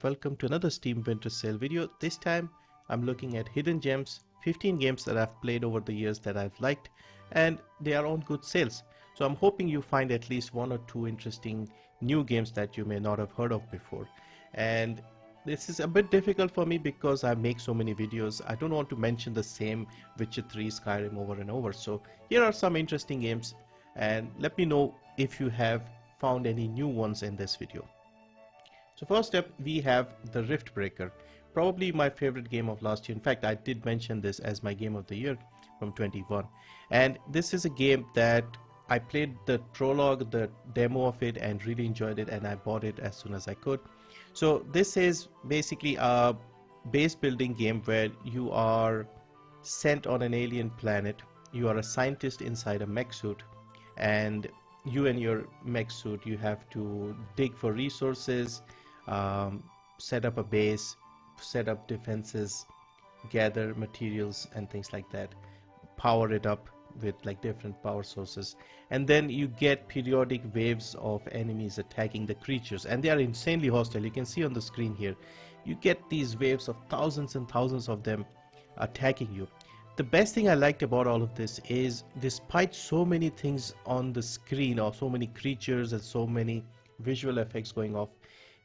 welcome to another Steam Winter Sale video. This time I'm looking at hidden gems, 15 games that I've played over the years that I've liked, and they are on good sales. So I'm hoping you find at least one or two interesting new games that you may not have heard of before. And this is a bit difficult for me because I make so many videos. I don't want to mention the same Witcher 3, Skyrim over and over. So here are some interesting games, and let me know if you have found any new ones in this video. So first up we have the Riftbreaker, probably my favorite game of last year. In fact, I did mention this as my game of the year from 21, and this is a game that I played the prologue, the demo of it, and really enjoyed it, and I bought it as soon as I could. So this is basically a base building game where you are sent on an alien planet. You are a scientist inside a mech suit, and you and your mech suit, you have to dig for resources, set up a base, set up defenses, gather materials and things like that, power it up with like different power sources, and then you get periodic waves of enemies attacking the creatures, and they are insanely hostile. You can see on the screen here, you get these waves of thousands and thousands of them attacking you. The best thing I liked about all of this is, despite so many things on the screen, or so many creatures and so many visual effects going off,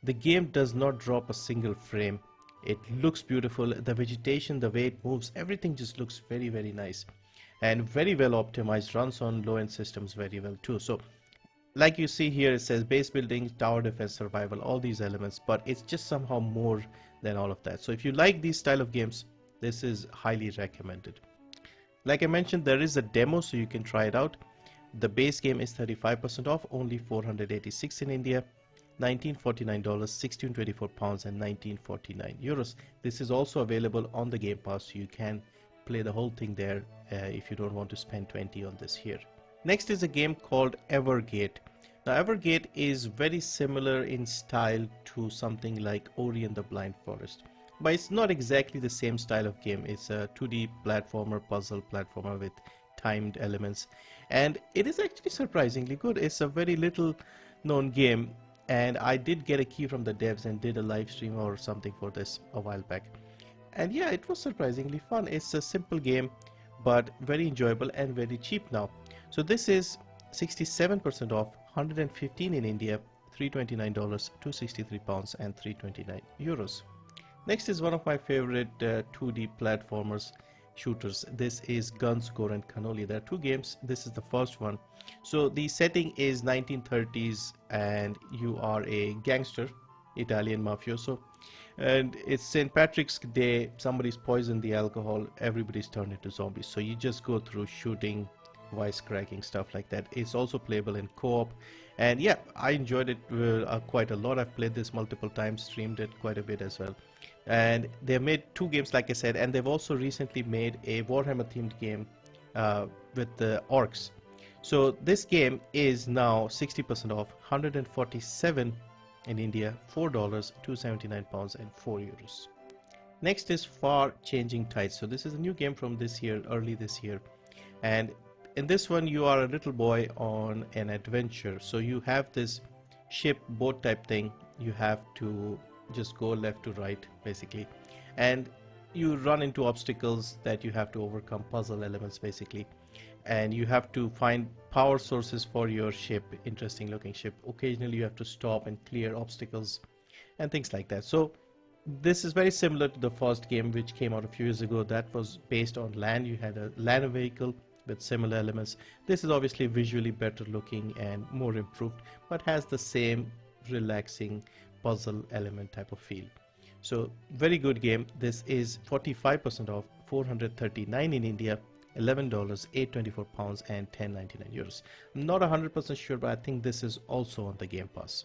the game does not drop a single frame. It looks beautiful. The vegetation, the way it moves, everything just looks very, very nice and very well optimized. Runs on low-end systems very well too. So like you see here, it says base building, tower defense, survival, all these elements, but it's just somehow more than all of that. So if you like these style of games, this is highly recommended. Like I mentioned, there is a demo, so you can try it out. The base game is 35% off, only $486 in India, $1949, £1624, and €1949. This is also available on the Game Pass, so you can play the whole thing there if you don't want to spend 20 on this here. Next is a game called Evergate. Now Evergate is very similar in style to something like Ori and the Blind Forest, but it's not exactly the same style of game. It's a 2D platformer, puzzle platformer with timed elements, and it is actually surprisingly good. It's a very little known game, and I did get a key from the devs and did a live stream or something for this a while back, and yeah, it was surprisingly fun. It's a simple game but very enjoyable and very cheap now. So this is 67% off, 115 in India, $329, £263, and €329. Next is one of my favorite 2D platformers shooters. This is Guns, Gore, and Cannoli. There are two games. This is the first one. So the setting is 1930s, and you are a gangster, Italian mafioso, and it's St. Patrick's Day. Somebody's poisoned the alcohol, everybody's turned into zombies. So you just go through shooting, wisecracking, stuff like that. It's also playable in co-op, and yeah, I enjoyed it quite a lot. I've played this multiple times, streamed it quite a bit as well. And they've made two games, like I said, and they've also recently made a Warhammer themed game with the orcs. So this game is now 60% off, 147 in India, $4, £279, and €4. Next is Far Changing Tides. So this is a new game from this year, early this year, and in this one you are a little boy on an adventure. So you have this ship, boat type thing. You have to just go left to right basically, and you run into obstacles that you have to overcome, puzzle elements basically, and you have to find power sources for your ship, interesting looking ship. Occasionally you have to stop and clear obstacles and things like that. So this is very similar to the first game which came out a few years ago. That was based on land. You had a land vehicle with similar elements. This is obviously visually better looking and more improved, but has the same relaxing puzzle element type of feel. So very good game. This is 45% off, 439 in India, $11, £824, and €10.99. I'm not 100% sure, but I think this is also on the Game Pass.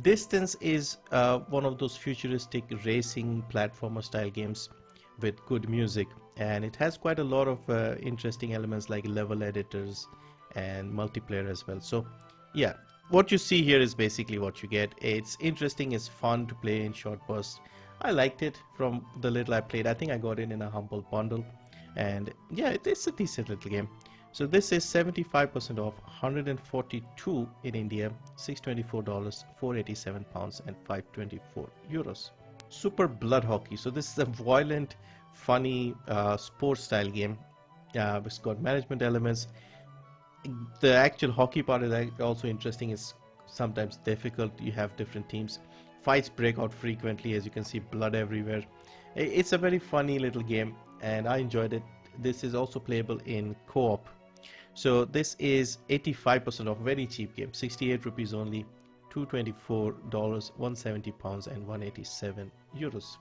Distance is one of those futuristic racing platformer style games with good music, and it has quite a lot of interesting elements like level editors and multiplayer as well. So yeah, what you see here is basically what you get. It's interesting, it's fun to play in short bursts. I liked it from the little I played. I think I got it in a humble bundle, and yeah, it's a decent little game. So this is 75% off, 142 in India, $624, £487, and €524. Super Blood Hockey. So this is a violent, funny sports style game. It's got management elements. The actual hockey part is also interesting. It's sometimes difficult. You have different teams. Fights break out frequently, as you can see, blood everywhere. It's a very funny little game, and I enjoyed it. This is also playable in co-op. So this is 85% off, very cheap game, 68 rupees only, $224, 170 pounds and 187 euros.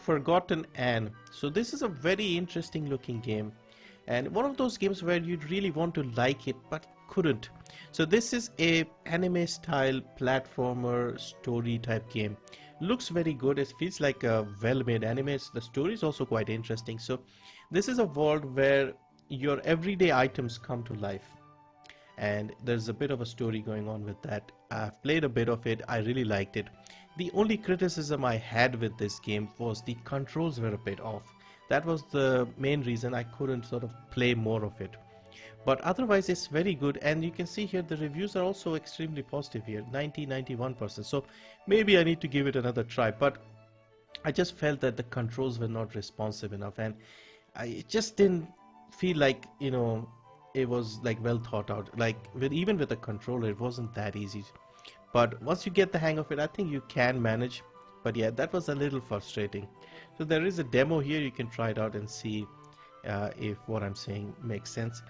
Forgotton Anne. So this is a very interesting looking game, and one of those games where you'd really want to like it but couldn't. So this is a anime style platformer story type game. Looks very good. It feels like a well-made anime. The story is also quite interesting. So this is a world where your everyday items come to life, and there's a bit of a story going on with that. I've played a bit of it. I really liked it. The only criticism I had with this game was the controls were a bit off. That was the main reason I couldn't sort of play more of it. But otherwise it's very good, and you can see here the reviews are also extremely positive here, 91%. So maybe I need to give it another try, but I just felt that the controls were not responsive enough, and I just didn't feel like, you know, it was like well thought out. Like even with a controller it wasn't that easy. But once you get the hang of it, I think you can manage. But yeah, that was a little frustrating. So there is a demo here, you can try it out and see if what I'm saying makes sense.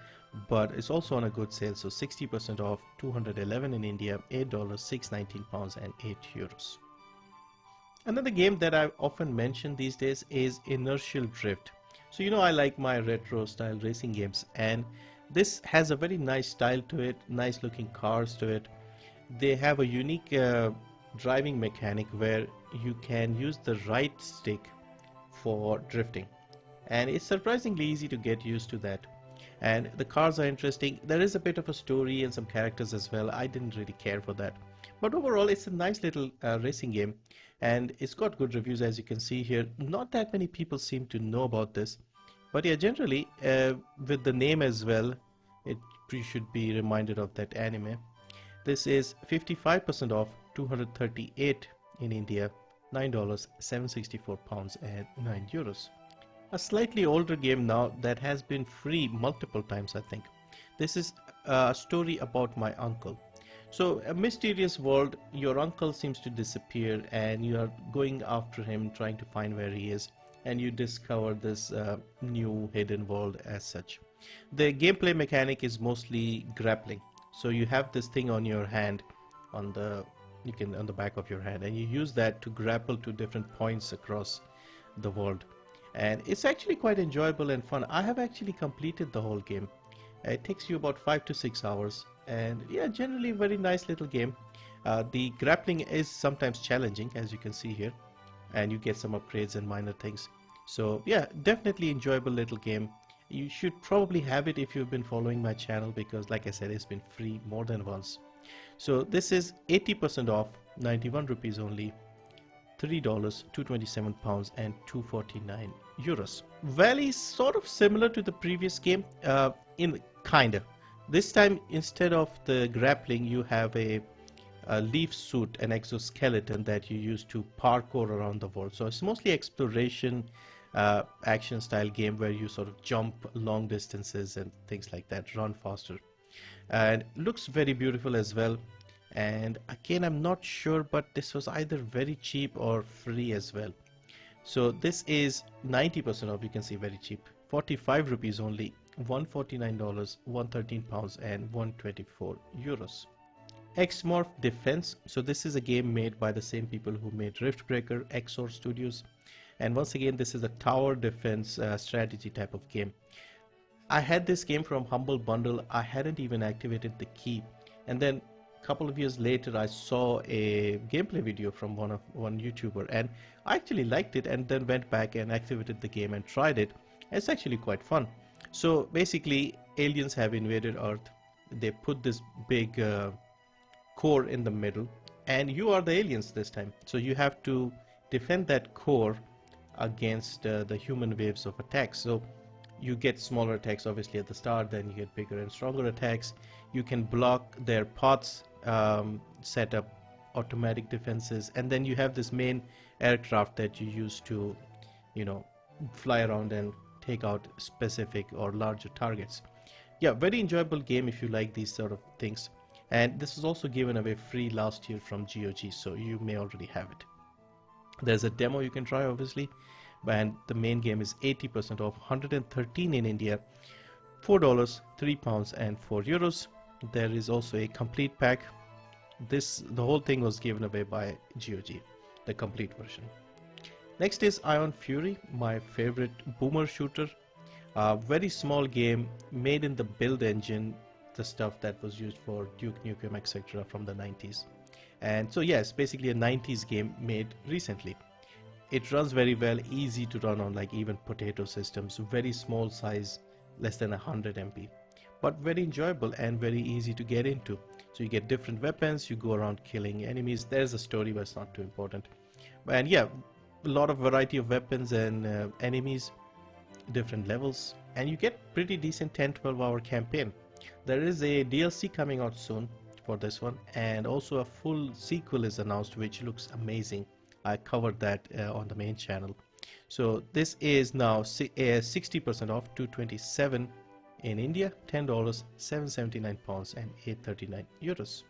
But it's also on a good sale, so 60% off, 211 in India, $8, 619 pounds and 8 euros. Another game that I often mention these days is Inertial Drift. So you know I like my retro style racing games, and this has a very nice style to it, nice looking cars to it. They have a unique driving mechanic where you can use the right stick for drifting, and it's surprisingly easy to get used to that. And the cars are interesting. There is a bit of a story and some characters as well. I didn't really care for that, but overall it's a nice little racing game, and it's got good reviews, as you can see here. Not that many people seem to know about this, but yeah, generally with the name as well, you should be reminded of that anime. This is 55% off, 238 in India, $9, 764 pounds and 9 euros. A slightly older game now that has been free multiple times, I think. This is a story about my uncle. So a mysterious world, your uncle seems to disappear and you are going after him, trying to find where he is, and you discover this new hidden world as such. The gameplay mechanic is mostly grappling. So you have this thing on your hand, on the back of your hand, and you use that to grapple to different points across the world. And it's actually quite enjoyable and fun. I have actually completed the whole game. It takes you about 5 to 6 hours, and yeah, generally very nice little game. The grappling is sometimes challenging, as you can see here, and you get some upgrades and minor things. So yeah, definitely enjoyable little game. You should probably have it if you've been following my channel, because like I said, it's been free more than once. So this is 80% off, 91 rupees only, $3, 227 pounds and 249 euros. Valley is sort of similar to the previous game, in kinda. This time, instead of the grappling, you have a leaf suit, an exoskeleton that you use to parkour around the world. So it's mostly exploration, action style game where you sort of jump long distances and things like that, run faster, and looks very beautiful as well. And again, I'm not sure, but this was either very cheap or free as well. So this is 90% off, you can see, very cheap, 45 rupees only, $149, 113 pounds and 124 euros. X-Morph Defense. So this is a game made by the same people who made Riftbreaker, X-Or Studios. And once again, this is a tower defense strategy type of game. I had this game from Humble Bundle. I hadn't even activated the key, and then a couple of years later I saw a gameplay video from one YouTuber, and I actually liked it, and then went back and activated the game and tried it. It's actually quite fun. So basically, aliens have invaded Earth. They put this big core in the middle, and you are the aliens this time. So you have to defend that core against the human waves of attacks. So you get smaller attacks obviously at the start, then you get bigger and stronger attacks. You can block their paths set up automatic defenses, and then you have this main aircraft that you use to, you know, fly around and take out specific or larger targets. Yeah, very enjoyable game if you like these sort of things. And this was also given away free last year from GOG, so you may already have it. There's a demo you can try, obviously, and the main game is 80% off, 113 in India, $4, £3 and €4. There is also a complete pack. The whole thing was given away by GOG, the complete version. Next is Ion Fury, my favorite boomer shooter. A very small game made in the build engine, the stuff that was used for Duke Nukem, etc. from the 90s. And so yes, basically a 90s game made recently. It runs very well, easy to run on like even potato systems, very small size, less than 100 MB, but very enjoyable and very easy to get into. So you get different weapons, you go around killing enemies. There's a story, but it's not too important. And yeah, a lot of variety of weapons and enemies, different levels, and you get pretty decent 10-12 hour campaign. There is a DLC coming out soon for this one, and also a full sequel is announced, which looks amazing. I covered that on the main channel. So this is now 60% off, $227 in India, $10, £779 and €839.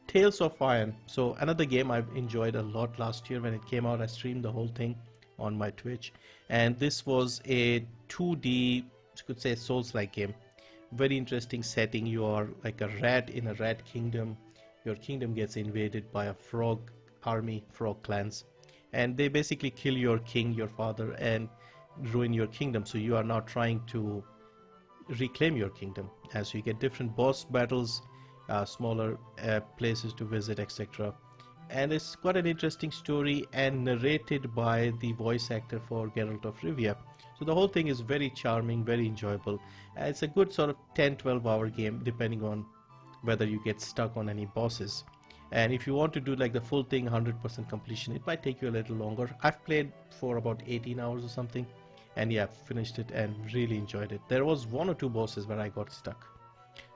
Tales of Iron. So another game I've enjoyed a lot last year when it came out. I streamed the whole thing on my Twitch, and this was a 2D, you could say, Souls-like game. Very interesting setting. You are like a rat in a rat kingdom. Your kingdom gets invaded by a frog army, frog clans, and they basically kill your king, your father, and ruin your kingdom. So you are now trying to reclaim your kingdom as you get different boss battles, smaller places to visit, etc. And it's got an interesting story and narrated by the voice actor for Geralt of Rivia. So the whole thing is very charming, very enjoyable. It's a good sort of 10-12 hour game depending on whether you get stuck on any bosses. And if you want to do like the full thing, 100% completion, it might take you a little longer. I've played for about 18 hours or something, and yeah, finished it and really enjoyed it. There was 1 or 2 bosses where I got stuck.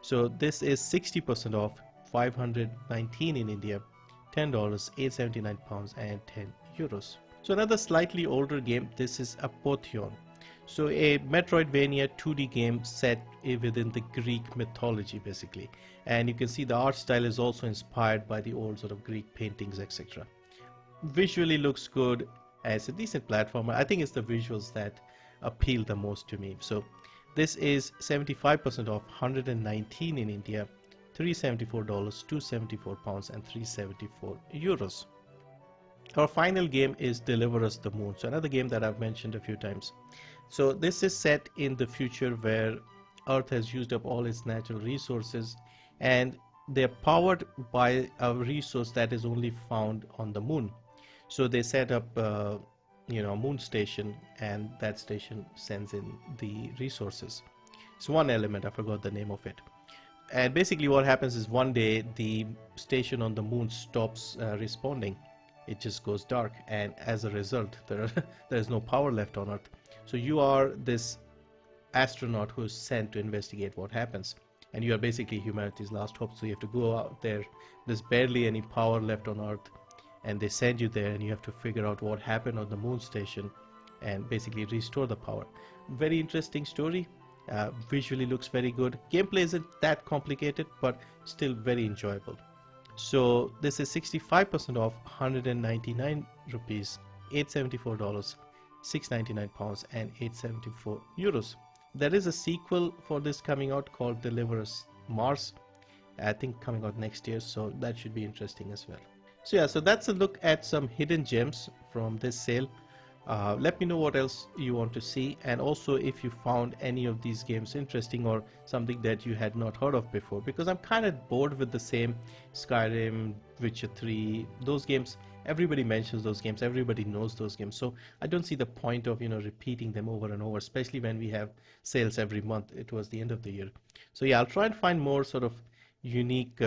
So this is 60% off, $519 in India, $10, £879 and €10. So another slightly older game, this is Apotheon. So a Metroidvania 2D game set within the Greek mythology basically. And you can see the art style is also inspired by the old sort of Greek paintings, etc. Visually looks good, as a decent platformer. I think it's the visuals that appeal the most to me. So this is 75% off, 119 in India, $374, £274 and €374. Our final game is Deliver Us the Moon. So another game that I've mentioned a few times. So this is set in the future where Earth has used up all its natural resources, and they're powered by a resource that is only found on the moon. So they set up a moon station, and that station sends in the resources. It's one element, I forgot the name of it. And basically what happens is one day the station on the moon stops responding. It just goes dark, and as a result there is no power left on Earth. So you are this astronaut who is sent to investigate what happens, and you are basically humanity's last hope. So you have to go out there, there's barely any power left on Earth, and they send you there, and you have to figure out what happened on the moon station and basically restore the power. Very interesting story. Visually looks very good. Gameplay isn't that complicated, but still very enjoyable. So this is 65% off, 199 rupees, $874, £699 and €874. There is a sequel for this coming out called Deliver Us Mars, I think coming out next year, so that should be interesting as well. So yeah, so that's a look at some hidden gems from this sale. Let me know what else you want to see, and also if you found any of these games interesting or something that you had not heard of before, because I'm kind of bored with the same Skyrim, Witcher 3, those games. Everybody mentions those games, everybody knows those games, so I don't see the point of repeating them over and over, especially when we have sales every month. It was the end of the year. So yeah, I'll try and find more sort of unique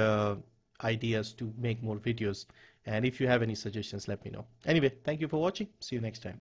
ideas to make more videos, and if you have any suggestions, let me know. Anyway, thank you for watching. See you next time.